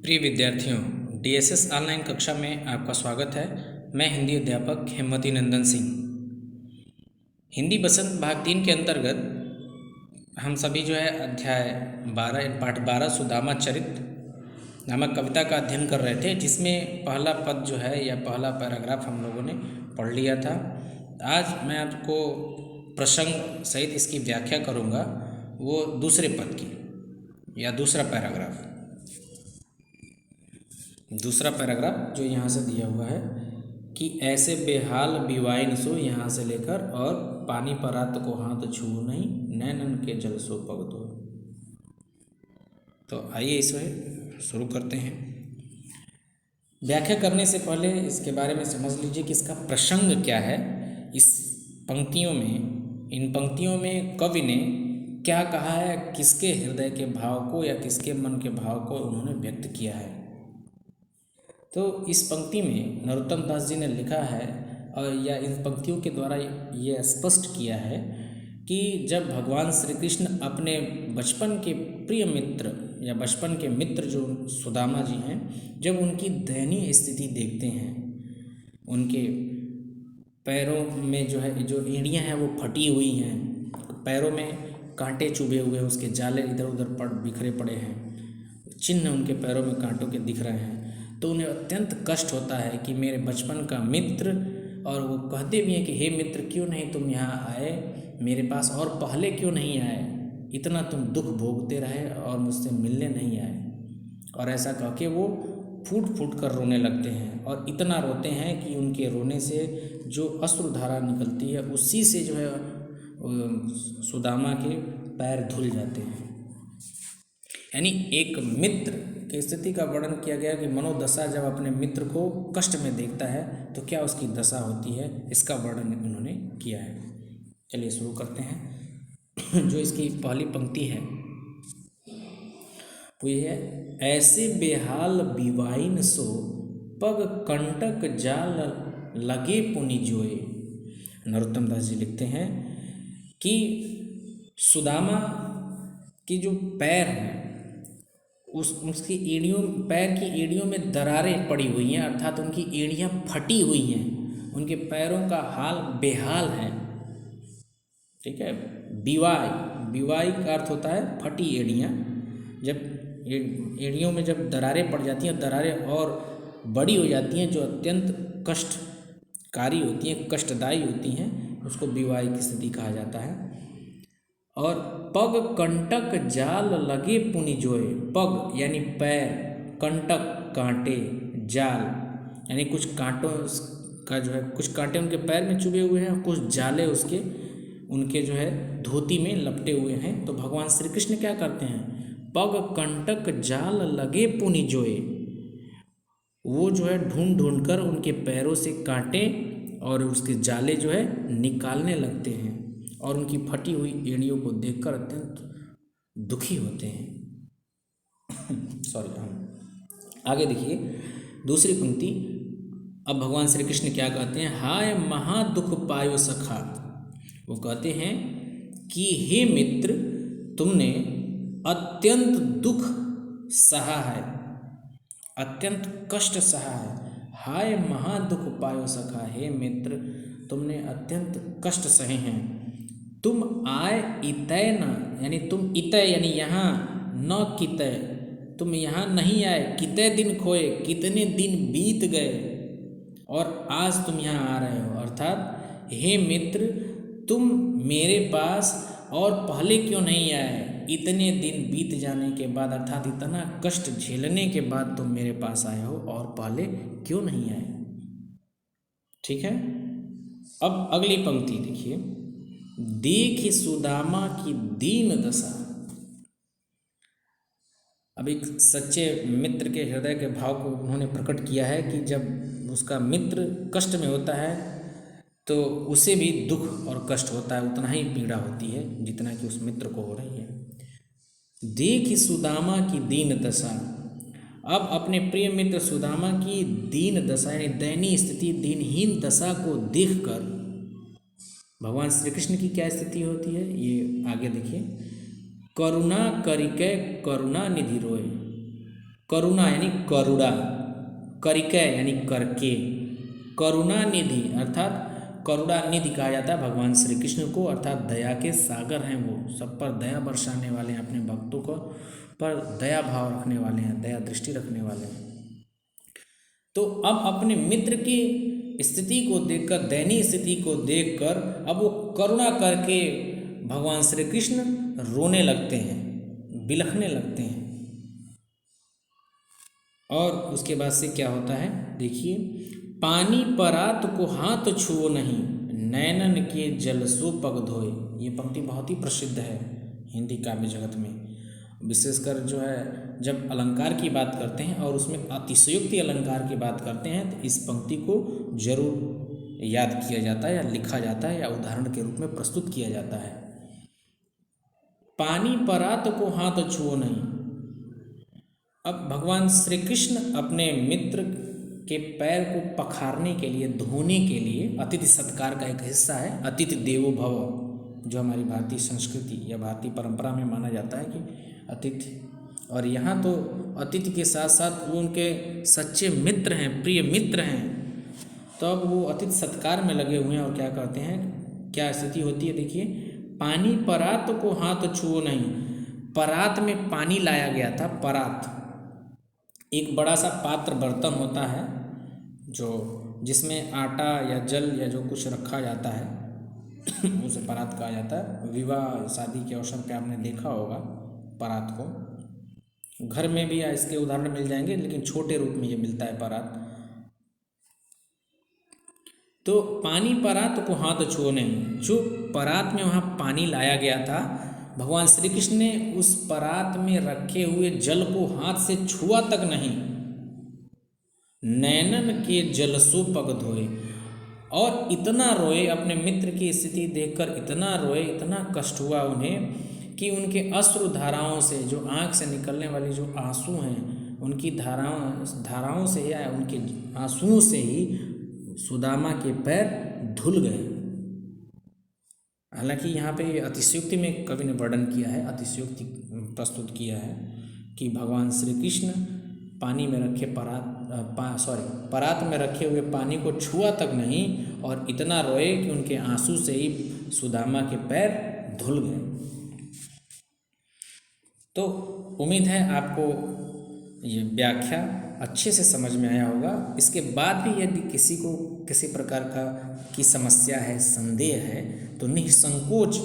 प्रिय विद्यार्थियों, DSS online कक्षा में आपका स्वागत है। मैं हिंदी अध्यापक हेमवती नंदन सिंह। हिंदी बसंत भाग 3 के अंतर्गत हम सभी अध्याय 12 पाठ 12 सुदामा चरित नामक कविता का अध्ययन कर रहे थे, जिसमें पहला पद या पहला पैराग्राफ हम लोगों ने पढ़ लिया था। आज मैं आपको प्रसंग सहित इसकी व्याख्या करूँगा, वो दूसरे पद की या दूसरा पैराग्राफ जो यहाँ से दिया हुआ है कि ऐसे बेहाल बिवाइन सो, यहाँ से लेकर और पानी परात को हाथ छू नहीं, नैनन के जल सो पग दो। तो आइए इसे शुरू करते हैं। व्याख्या करने से पहले इसके बारे में समझ लीजिए कि इसका प्रसंग क्या है। इन पंक्तियों में कवि ने क्या कहा है, किसके हृदय के भाव को या किसके मन के भाव को उन्होंने व्यक्त किया है। तो इस पंक्ति में नरोत्तम दास जी ने लिखा है या इन पंक्तियों के द्वारा ये स्पष्ट किया है कि जब भगवान श्री कृष्ण अपने बचपन के प्रिय मित्र या बचपन के मित्र जो सुदामा जी हैं, जब उनकी दयनीय स्थिति देखते हैं, उनके पैरों में जो एड़ियाँ हैं वो फटी हुई हैं, पैरों में कांटे चुभे हुए हैं, उसके जाले इधर उधर बिखरे पड़े हैं, चिन्ह उनके पैरों में कांटों के दिख रहे हैं, तो उन्हें अत्यंत कष्ट होता है कि मेरे बचपन का मित्र, और वो कहते भी हैं कि हे मित्र, क्यों नहीं तुम यहाँ आए मेरे पास, और पहले क्यों नहीं आए, इतना तुम दुख भोगते रहे और मुझसे मिलने नहीं आए। और ऐसा कह के वो फूट फूट कर रोने लगते हैं, और इतना रोते हैं कि उनके रोने से जो अश्रुधारा निकलती है उसी से सुदामा के पैर धुल जाते हैं। यानी एक मित्र की स्थिति का वर्णन किया गया कि मनोदशा जब अपने मित्र को कष्ट में देखता है तो क्या उसकी दशा होती है, इसका वर्णन उन्होंने किया है। चलिए शुरू करते हैं। जो इसकी पहली पंक्ति है वो ये है, ऐसे बेहाल बिवाइन सो पग कंटक जाल लगे पुनि जोए। नरोत्तम दास जी लिखते हैं कि सुदामा की जो पैर हैं उसकी एड़ियों, पैर की एड़ियों में दरारें पड़ी हुई हैं, अर्थात उनकी एड़ियाँ फटी हुई हैं, उनके पैरों का हाल बेहाल है। ठीक है। बिवाई का अर्थ होता है फटी एड़ियाँ। जब एड़ियों में जब दरारें पड़ जाती हैं, दरारें और बड़ी हो जाती हैं, जो अत्यंत कष्टकारी होती हैं, कष्टदायी होती हैं, उसको बिवाई की स्थिति कहा जाता है। और पग कंटक जाल लगे पुनि जोए, पग यानी पैर, कंटक कांटे, जाल यानी कुछ कांटों का कुछ कांटे उनके पैर में चुभे हुए हैं, कुछ जाले उनके धोती में लपटे हुए हैं। तो भगवान श्री कृष्ण क्या करते हैं, पग कंटक जाल लगे पुनि जोए, वो ढूंढ ढूंढ कर उनके पैरों से कांटे और उसके जाले निकालने लगते हैं, और उनकी फटी हुई एड़ियों को देखकर अत्यंत दुखी होते हैं। सॉरी, आगे देखिए दूसरी पंक्ति। अब भगवान श्री कृष्ण क्या कहते हैं, हाय महा दुख पायो सखा। वो कहते हैं कि हे मित्र, तुमने अत्यंत दुख सहा है, अत्यंत कष्ट सहा है। हाय महा दुख पायो सखा, हे मित्र तुमने अत्यंत कष्ट सहे हैं। तुम आए इतय न, यानी तुम इतय यानी यहाँ, न कितय, तुम यहाँ नहीं आए, कितने दिन खोए, कितने दिन बीत गए और आज तुम यहाँ आ रहे हो। अर्थात हे मित्र, तुम मेरे पास और पहले क्यों नहीं आए, इतने दिन बीत जाने के बाद, अर्थात इतना कष्ट झेलने के बाद तुम मेरे पास आए हो और पहले क्यों नहीं आए। ठीक है। अब अगली पंक्ति देखिए, देख सुदामा की दीन दशा। अब एक सच्चे मित्र के हृदय के भाव को उन्होंने प्रकट किया है कि जब उसका मित्र कष्ट में होता है तो उसे भी दुख और कष्ट होता है, उतना ही पीड़ा होती है जितना कि उस मित्र को हो रही है। देख सुदामा की दीन दशा। अब अपने प्रिय मित्र सुदामा की दीन दशा यानी दयनीय स्थिति, दीनहीन दशा को देखकर भगवान श्री कृष्ण की क्या स्थिति होती है, ये आगे देखिए। करुणा करिके करुणा निधि रोए। करुणा यानी करुणा, करिकै यानी करके, करुणा निधि अर्थात करुणा निधि कहा जाता है भगवान श्री कृष्ण को, अर्थात दया के सागर हैं, वो सब पर दया बरसाने वाले हैं, अपने भक्तों को पर दया भाव रखने वाले हैं, दया दृष्टि रखने वाले हैं। तो अब अपने मित्र की स्थिति को देखकर, दयनीय स्थिति को देखकर अब वो करुणा करके भगवान श्री कृष्ण रोने लगते हैं, बिलखने लगते हैं। और उसके बाद से क्या होता है देखिए, पानी परात को हाथ छुओ नहीं, नैनन के जल सो पग धोए। ये पंक्ति बहुत ही प्रसिद्ध है हिंदी काव्य जगत में, विशेषकर जो है जब अलंकार की बात करते हैं और उसमें अतिशयोक्ति अलंकार की बात करते हैं तो इस पंक्ति को जरूर याद किया जाता है या लिखा जाता है या उदाहरण के रूप में प्रस्तुत किया जाता है। पानी परात को हाथ छुओ नहीं। अब भगवान श्री कृष्ण अपने मित्र के पैर को पखारने के लिए, धोने के लिए, अतिथि सत्कार का एक हिस्सा है अतिथि देवो भव, जो हमारी भारतीय संस्कृति या भारतीय परंपरा में माना जाता है कि अतिथि, और यहाँ तो अतिथि के साथ साथ वो उनके सच्चे मित्र हैं, प्रिय मित्र हैं। तो अब वो अतिथि सत्कार में लगे हुए हैं और क्या करते हैं, क्या स्थिति होती है देखिए, पानी परात को हाथ छुओ नहीं। परात में पानी लाया गया था। परात एक बड़ा सा पात्र बर्तन होता है जो जिसमें आटा या जल या जो कुछ रखा जाता है उसे परात कहा जाता है। विवाह शादी के अवसर पे आपने देखा होगा परात को, घर में भी इसके उदाहरण मिल जाएंगे लेकिन छोटे रूप में ये मिलता है परात। तो पानी परात को हाथ छुओ नहीं, जो परात में वहाँ पानी लाया गया था, भगवान श्री कृष्ण ने उस परात में रखे हुए जल को हाथ से छुआ तक नहीं। नैनन के जलसो पग धोए, और इतना रोए, अपने मित्र की स्थिति देखकर इतना रोए, इतना कष्ट हुआ उन्हें कि उनके अश्रु धाराओं से, जो आँख से निकलने वाली जो आंसू हैं, उनकी धाराओं से या उनके आंसुओं से ही सुदामा के पैर धुल गए। हालांकि यहाँ पे अतिशयोक्ति में कवि ने वर्णन किया है, अतिशयोक्ति प्रस्तुत किया है कि भगवान श्री कृष्ण पानी में रखे परात में रखे हुए पानी को छुआ तक नहीं और इतना रोए कि उनके आंसू से ही सुदामा के पैर धुल गए। तो उम्मीद है आपको ये व्याख्या अच्छे से समझ में आया होगा। इसके बाद भी यदि किसी को किसी प्रकार की समस्या है, संदेह है, तो निसंकोच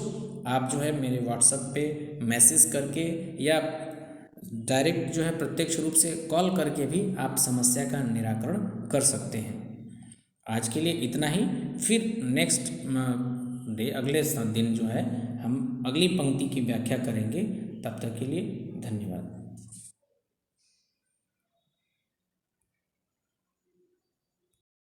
आप जो है मेरे व्हाट्सएप पे मैसेज करके या डायरेक्ट जो है प्रत्यक्ष रूप से कॉल करके भी आप समस्या का निराकरण कर सकते हैं। आज के लिए इतना ही, फिर नेक्स्ट डे अगले दिन जो है हम अगली पंक्ति की व्याख्या करेंगे। तब तक के लिए धन्यवाद।